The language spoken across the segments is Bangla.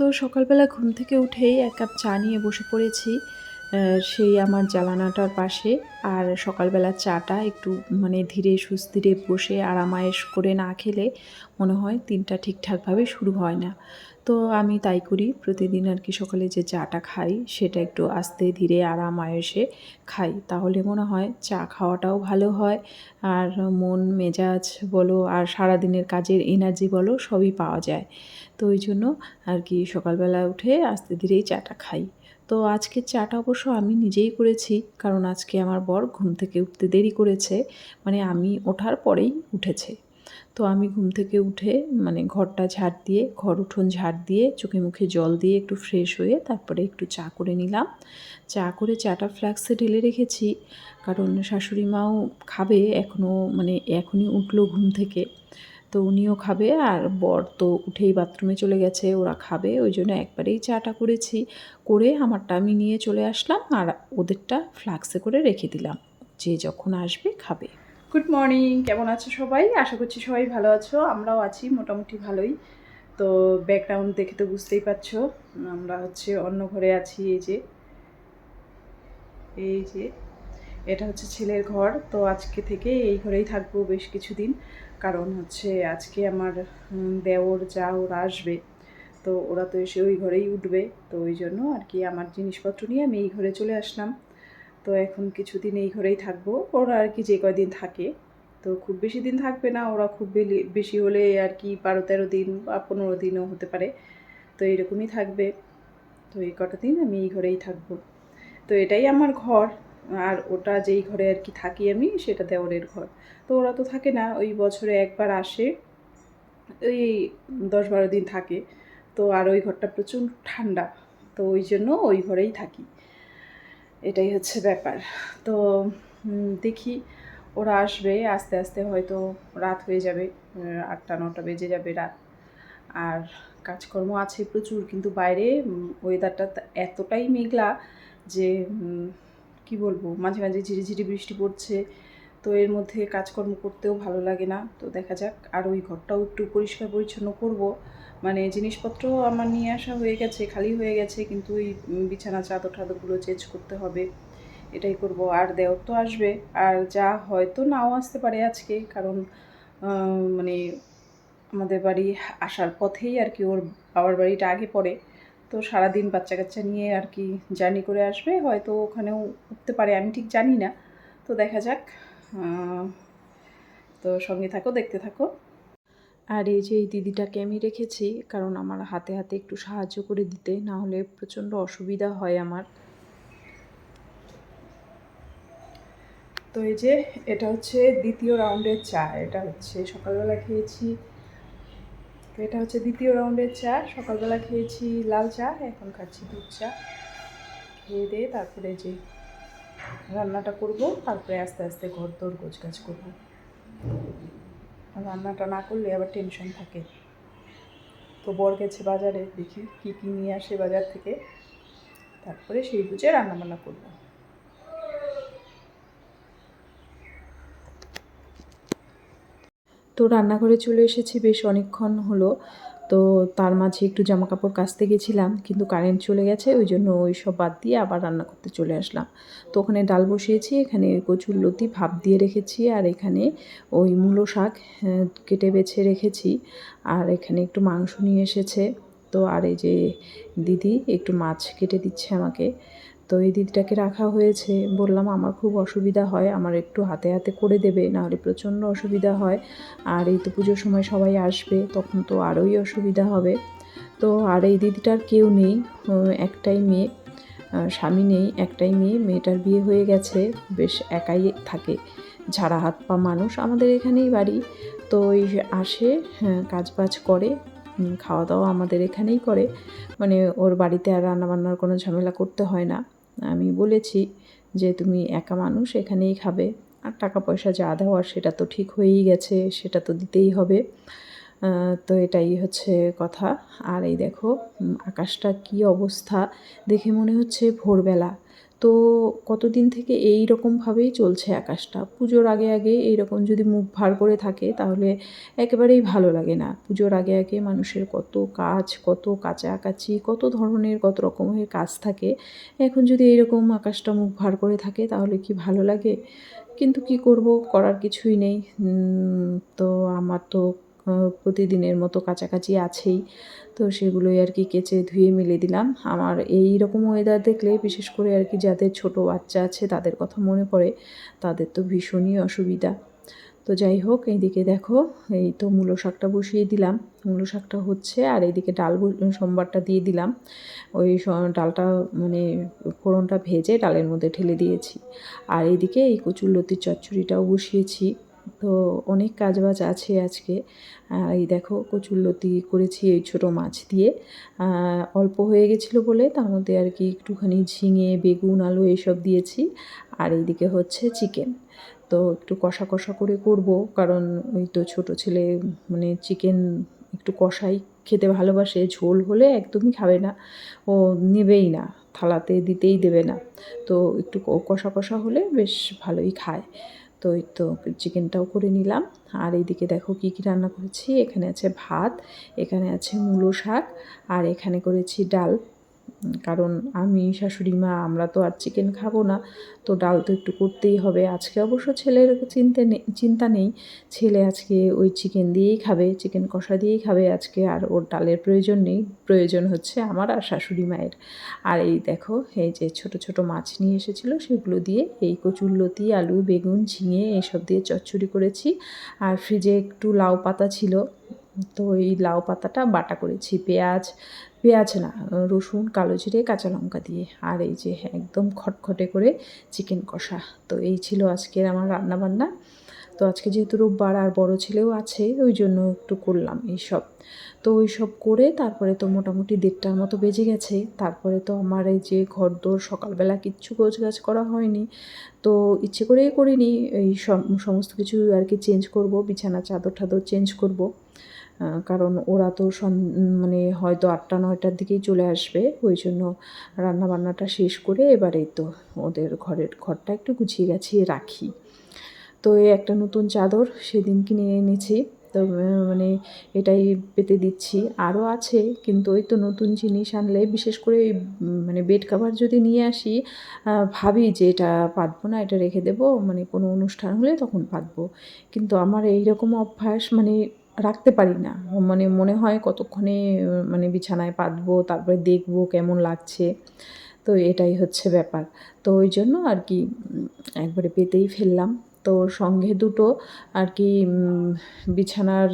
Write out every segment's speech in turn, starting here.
তো সকালবেলা ঘুম থেকে উঠেই এক কাপ চা নিয়ে বসে পড়েছি সেই আমার জানালাটার পাশে। আর সকালবেলা চাটা একটু মানে ধীরে সুস্থিরে বসে আরামায়েশ করে না খেলে মনে হয় দিনটা ঠিকঠাকভাবে শুরু হয় না। তো আমি তাই করি, প্রতিদিন আর কি সকালে যে চাটা খাই সেটা একটু আস্তে ধীরে আরাম আয়েসে খাই, তাহলে মনে হয় চা খাওয়াটাও ভালো হয়। আর মন মেজাজ বলো আর সারাদিনের কাজের এনার্জি বলো সবই পাওয়া যায়। তো ওই জন্য আর কি সকালবেলা উঠে আস্তে ধীরেই চাটা খাই। তো আজকের চাটা অবশ্য আমি নিজেই করেছি, কারণ আজকে আমার বর ঘুম থেকে উঠতে দেরি করেছে, মানে আমি ওঠার পরেই উঠেছে। তো আমি ঘুম থেকে উঠে মানে ঘরটা ঝাড় দিয়ে, ঘর উঠোন ঝাড় দিয়ে, চোখে মুখে জল দিয়ে একটু ফ্রেশ হয়ে তারপরে একটু চা করে নিলাম। চা করে চাটা ফ্লাক্সে ঢেলে রেখেছি, কারণ শাশুড়ি মাও খাবে এখনও, মানে এখনই উঠলো ঘুম থেকে। তো উনিও খাবে, আর বর তো উঠেই বাথরুমে চলে গেছে, ওরা খাবে, ওই জন্য একবারেই চাটা করেছি। করে আমারটা আমি নিয়ে চলে আসলাম আর ওদেরটা ফ্লাক্সে করে রেখে দিলাম, যে যখন আসবে খাবে। গুড মর্নিং, কেমন আছো সবাই? আশা করছি সবাই ভালো আছো, আমরাও আছি মোটামুটি ভালোই। তো ব্যাকগ্রাউন্ড দেখে তো বুঝতেই পারছো আমরা হচ্ছে অন্য ঘরে আছি। এই যে এটা হচ্ছে ছেলের ঘর। তো আজকে থেকে এই ঘরেই থাকবো বেশ কিছুদিন, কারণ হচ্ছে আজকে আমার দেওর যা ওরা আসবে, তো ওরা তো এসে ওই ঘরেই উঠবে। তো ওই জন্য আর কি আমার জিনিসপত্র নিয়ে আমি এই ঘরে চলে আসলাম। তো এখন কিছুদিন এই ঘরেই থাকবো, ওরা আর কি যে কয়দিন থাকে। তো খুব বেশি দিন থাকবে না ওরা, খুব বেশি হলে আর কি 12-13 দিন বা 15 দিনও হতে পারে। তো এইরকমই থাকবে। তো এই কটা দিন আমি এই ঘরেই থাকবো। তো এটাই আমার ঘর। আর ওটা যেই ঘরে আর কি থাকি আমি, সেটা দেওরের ঘর। তো ওরা তো থাকে না, ওই বছরে একবার আসে, ওই 10-12 দিন থাকে। তো আর ওই ঘরটা প্রচুর ঠান্ডা, তো ওই জন্য ওই ঘরেই থাকি, এটাই হচ্ছে ব্যাপার। তো দেখি ওরা আসবে আস্তে আস্তে, হয়তো রাত হয়ে যাবে, 8টা-9টা বেজে যাবে রাত। আর কাজকর্ম আছে প্রচুর, কিন্তু বাইরে ওয়েদারটা এতটাই মেঘলা যে কি বলবো, মাঝে মাঝে ঝিরিঝিরি বৃষ্টি পড়ছে। তো এর মধ্যে কাজকর্ম করতেও ভালো লাগে না। তো দেখা যাক, আর ওই ঘরটাও একটু পরিষ্কার পরিচ্ছন্ন করব। মানে জিনিসপত্র আমার নিয়ে আসা হয়ে গেছে, খালি হয়ে গেছে, কিন্তু ওই বিছানা চাদর টাদরগুলো চেঞ্জ করতে হবে, এটাই করব। আর দেওর তো আসবে, আর যা হয়তো নাও আসতে পারে আজকে, কারণ মানে আমাদের বাড়ি আসার পথেই আর কি ওর বাবার বাড়িটা আগে পড়ে। তো সারাদিন বাচ্চা কাচ্চা নিয়ে আর কি জার্নি করে আসবে, হয়তো ওখানেও উঠতে পারে, আমি ঠিক জানি না। তো দেখা যাক। তো সঙ্গে থাকো, দেখতে থাকো। আর এই যে এই দিদিটাকে আমি রেখেছি, কারণ আমার হাতে হাতে একটু সাহায্য করে দিতে, না হলে প্রচণ্ড অসুবিধা হয় আমার। তো এই যে এটা হচ্ছে দ্বিতীয় রাউন্ডের চা, এটা হচ্ছে সকালবেলা খেয়েছি। তো এটা হচ্ছে দ্বিতীয় রাউন্ডের চা, সকালবেলা খেয়েছি লাল চা, এখন খাচ্ছি দুধ চা। খেয়ে দিয়ে তারপরে যে রান্নাটা করব, তারপরে আস্তে আস্তে ঘর দোর গোছগাছ করবো। রান্নাটা না করলে আবার টেনশন থাকে। তো বর গেছে বাজারে, দেখি কী কী নিয়ে আসে বাজার থেকে, তারপরে সেই বুঝে রান্নাবান্না করবো। তো রান্নাঘরে চলে এসেছি, বেশ অনেকক্ষণ হলো। তো তার মাঝে একটু জামা কাপড় কাচতে গেছিলাম, কিন্তু কারেন্ট চলে গেছে, ওই জন্য ওই সব বাদ দিয়ে আবার রান্না করতে চলে আসলাম। তো ওখানে ডাল বসিয়েছি, এখানে কচুরলতি ভাপ দিয়ে রেখেছি, আর এখানে ওই মূলো শাক কেটে বেছে রেখেছি, আর এখানে একটু মাংস নিয়ে এসেছে। তো আর এই যে দিদি একটু মাছ কেটে দিচ্ছে আমাকে। তো এই দিদিটাকে রাখা হয়েছে, বললাম আমার খুব অসুবিধা হয়, আমার একটু হাতে হাতে করে দেবে, নাহলে প্রচণ্ড অসুবিধা হয়। আর এই তো পুজোর সময় সবাই আসবে, তখন তো আরোই অসুবিধা হবে। তো আর এই দিদিটার কেউ নেই, একটাই মেয়ে, স্বামী নেই, একটাই মেয়ে, মেয়েটার বিয়ে হয়ে গেছে, বেশ একাই থাকে, ঝাড়া হাত পা মানুষ, আমাদের এখানেই বাড়ি। তো ওই আসে, কাজবাজ করে, খাওয়া দাওয়া আমাদের এখানেই করে, মানে ওর বাড়িতে আর রান্নাবান্নার কোনো ঝামেলা করতে হয় না। আমি বলেছি যে তুমি একা মানুষ, এখানেই খাবে, আর টাকা পয়সা যা দেওয়ার সেটা তো ঠিক হয়েই গেছে, সেটা তো দিতেই হবে। তো এটাই হচ্ছে কথা। আর এই দেখো আকাশটা কি অবস্থা, দেখে মনে হচ্ছে ভোরবেলা। তো কতদিন থেকে এই রকমভাবেই চলছে আকাশটা। পুজোর আগে আগে এইরকম যদি মুখ ভার করে থাকে তাহলে একেবারেই ভালো লাগে না। পুজোর আগে আগে মানুষের কত কাজ, কত কাচাকাচি, কত ধরনের কত রকমের কাজ থাকে। এখন যদি এইরকম আকাশটা মুখ ভার করে থাকে তাহলে কি ভালো লাগে? কিন্তু কি করব, করার কিছুই নেই। তো আমার তো প্রতিদিনের মতো কাচাকাচি আছেই। তো সেগুলোই আর কি কেচে ধুয়ে মেলে দিলাম। আমার এই রকম ওয়েদার দেখলে বিশেষ করে আর কি যাদের ছোট বাচ্চা আছে তাদের কথা মনে পড়ে। তাদের তো ভীষণই অসুবিধা। তো যাই হোক, এইদিকে দেখো এই তো মূলো শাকটা বসিয়ে দিলাম। মূলো শাকটা হচ্ছে, আর এইদিকে ডাল সম্বারটা দিয়ে দিলাম। ওই ডালটা মানে ফোড়নটা ভেজে ডালের মধ্যে ঢেলে দিয়েছি। আর এইদিকে এই কচুরলতির চচ্চড়িটাও বসিয়েছি। তো অনেক কাজবাজ আছে আজকে। এই দেখো কচুরলতি করেছি এই ছোটো মাছ দিয়ে। অল্প হয়ে গেছিলো বলে তার মধ্যে আর কি একটুখানি ঝিঙে, বেগুন, আলু এইসব দিয়েছি। আর এইদিকে হচ্ছে চিকেন। তো একটু কষা কষা করে করব, কারণ ওই তো ছোটো ছেলে মানে চিকেন একটু কষাই খেতে ভালোবাসে। ঝোল হলে একদমই খাবে না, ও নেবেই না, থালাতে দিতেই দেবে না। তো একটু কষা কষা হলে বেশ ভালোই খায়। তো এই তো চিকেনটাও করে নিলাম। আর এইদিকে দেখো কী কী রান্না করেছি। এখানে আছে ভাত, এখানে আছে মূলো শাক, আর এখানে করেছি ডাল। কারণ আমি, শাশুড়ি মা, আমরা তো আর চিকেন খাবো না, তো ডাল তো একটু করতেই হবে। আজকে অবশ্য ছেলের চিন্তা নেই, ছেলে আজকে ওই চিকেন দিয়েই খাবে, চিকেন কষা দিয়েই খাবে আজকে, আর ওর ডালের প্রয়োজন নেই। প্রয়োজন হচ্ছে আমার আর শাশুড়ি মায়ের। আর এই দেখো এই যে ছোট ছোট মাছ নিয়ে এসেছিলো, সেগুলো দিয়ে এই কচুরলতি, আলু, বেগুন, ঝিঙে এসব দিয়ে চচ্চড়ি করেছি। আর ফ্রিজে একটু লাউ পাতা ছিল, তো এই লাউ পাতাটা বাটা করেছি পেঁয়াজ না, রসুন, কালো জিরে, কাঁচা লঙ্কা দিয়ে। আর এই যে একদম খটখটে করে চিকেন কষা। তো এই ছিল আজকের আমার রান্নাবান্না। তো আজকে যেহেতু রোববার আর বড় ছেলেও আছে, ওই জন্য একটু করলাম এইসব। তো ওই সব করে তারপরে তো মোটামুটি 1:30টার মতো বেজে গেছে। তারপরে তো আমার এই যে ঘরদোর সকালবেলা কিচ্ছু গোছগাছ করা হয়নি, তো ইচ্ছে করেই করিনি। এই সমস্ত কিছু আর কি চেঞ্জ করব, বিছানা চাদর টাদর চেঞ্জ করব। কারণ ওরা তো মানে হয়তো 8টা-9টার দিকেই চলে আসবে, ওই জন্য রান্নাবান্নাটা শেষ করে এবারেই তো ওদের ঘরটা একটু গুছিয়ে গাছিয়ে রাখি। তো এই একটা নতুন চাদর সেদিন কিনে এনেছি, তো মানে এটাই পেতে দিচ্ছি। আরও আছে, কিন্তু ওই তো নতুন জিনিস আনলে, বিশেষ করে মানে বেড কাভার যদি নিয়ে আসি, ভাবি যে এটা পাতবো না, এটা রেখে দেবো, মানে কোনো অনুষ্ঠান হলে তখন পাতবো। কিন্তু আমার এই রকম অভ্যাস, মানে রাখতে পারি না। মানে মনে হয় কতক্ষণে মানে বিছানায় পাতবো, তারপরে দেখবো কেমন লাগছে। তো এটাই হচ্ছে ব্যাপার। তো ওই জন্য আর কি একবারে পেতেই ফেললাম। তো সঙ্গে দুটো আর কি বিছানার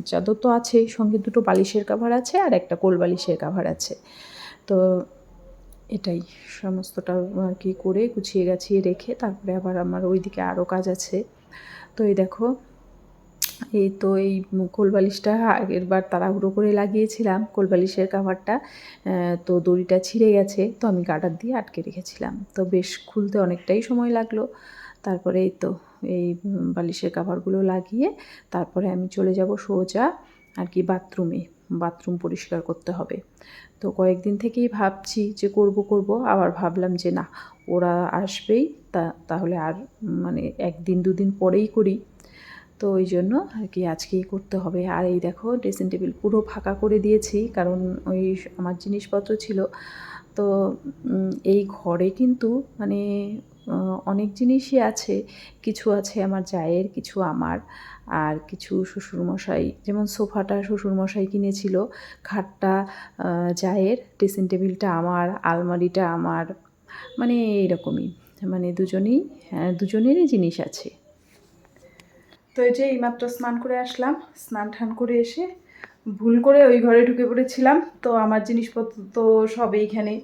চাদর তো আছেই, সঙ্গে দুটো বালিশের কাভার আছে, আর একটা কোল বালিশের কাভার আছে। তো এটাই সমস্তটা আর কি করে গুছিয়ে গাছিয়ে রেখে তারপরে আবার আমার ওইদিকে আরও কাজ আছে। তো এই দেখো এই তো এই কোলবালিশটা আগেরবার তাড়াহুড়ো করে লাগিয়েছিলাম, কোলবালিশের কাভারটা, তো দড়িটা ছিঁড়ে গেছে, তো আমি গার্ডার দিয়ে আটকে রেখেছিলাম। তো বেশ খুলতে অনেকটাই সময় লাগলো। তারপরে এই তো এই বালিশের কাভারগুলো লাগিয়ে তারপরে আমি চলে যাব সোজা আর কি বাথরুম পরিষ্কার করতে হবে। তো কয়েকদিন থেকেই ভাবছি যে করব, আবার ভাবলাম যে না, ওরা আসবেই, তাহলে আর মানে 1-2 দিন পরেই করি। তো ওই জন্য আর কি আজকেই করতে হবে। আর এই দেখো ড্রেসিং টেবিল পুরো ফাঁকা করে দিয়েছি, কারণ ওই আমার জিনিসপত্র ছিল। তো এই ঘরে কিন্তু মানে অনেক জিনিসই আছে, কিছু আছে আমার জায়ের, কিছু আমার, আর কিছু শ্বশুরমশাই, যেমন সোফাটা শ্বশুরমশাই কিনেছিল, খাটটা জায়ের, ড্রেসিং টেবিলটা আমার, আলমারিটা আমার, মানে এইরকমই, মানে দুজনেরই জিনিস আছে। তো এই যে এইমাত্র স্নান করে আসলাম, স্নান টান করে এসে ভুল করে ওই ঘরে ঢুকে পড়েছিলাম। তো আমার জিনিসপত্র তো সব এইখানে,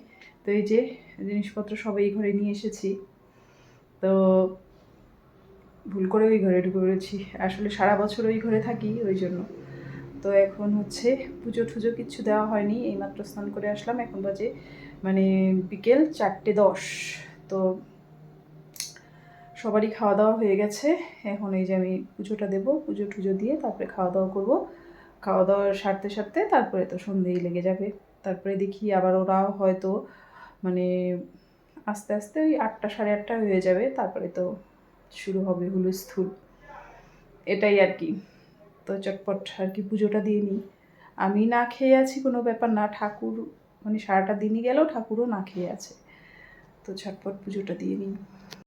তো এই যে জিনিসপত্র সব এই ঘরে নিয়ে এসেছি। তো ভুল করে ওই ঘরে ঢুকে পড়েছি, আসলে সারা বছর ওই ঘরে থাকি, ওই জন্য। তো এখন হচ্ছে পুজো টুজো কিচ্ছু দেওয়া হয়নি, এইমাত্র স্নান করে আসলাম, এখন বাজে মানে বিকেল 4:10। তো সবারই খাওয়া দাওয়া হয়ে গেছে, এখন এই যে আমি পুজোটা দেবো, পুজো টুজো দিয়ে তারপরে খাওয়া দাওয়া করবো। খাওয়া দাওয়া সারতে সারতে তারপরে তো সন্ধেই লেগে যাবে। তারপরে দেখি আবার ওরা হয়তো মানে আস্তে আস্তে ওই 8টা সাড়ে 8টা হয়ে যাবে, তারপরে তো শুরু হবে হুলস্থুল, এটাই আর কি। তো চটপট আর কি পুজোটা দিয়ে নিই। আমি না খেয়ে আছি কোনো ব্যাপার না, ঠাকুর মানে সারাটা দিনই গেলেও ঠাকুরও না খেয়ে আছে, তো ঝটপট পুজোটা দিয়ে নিই।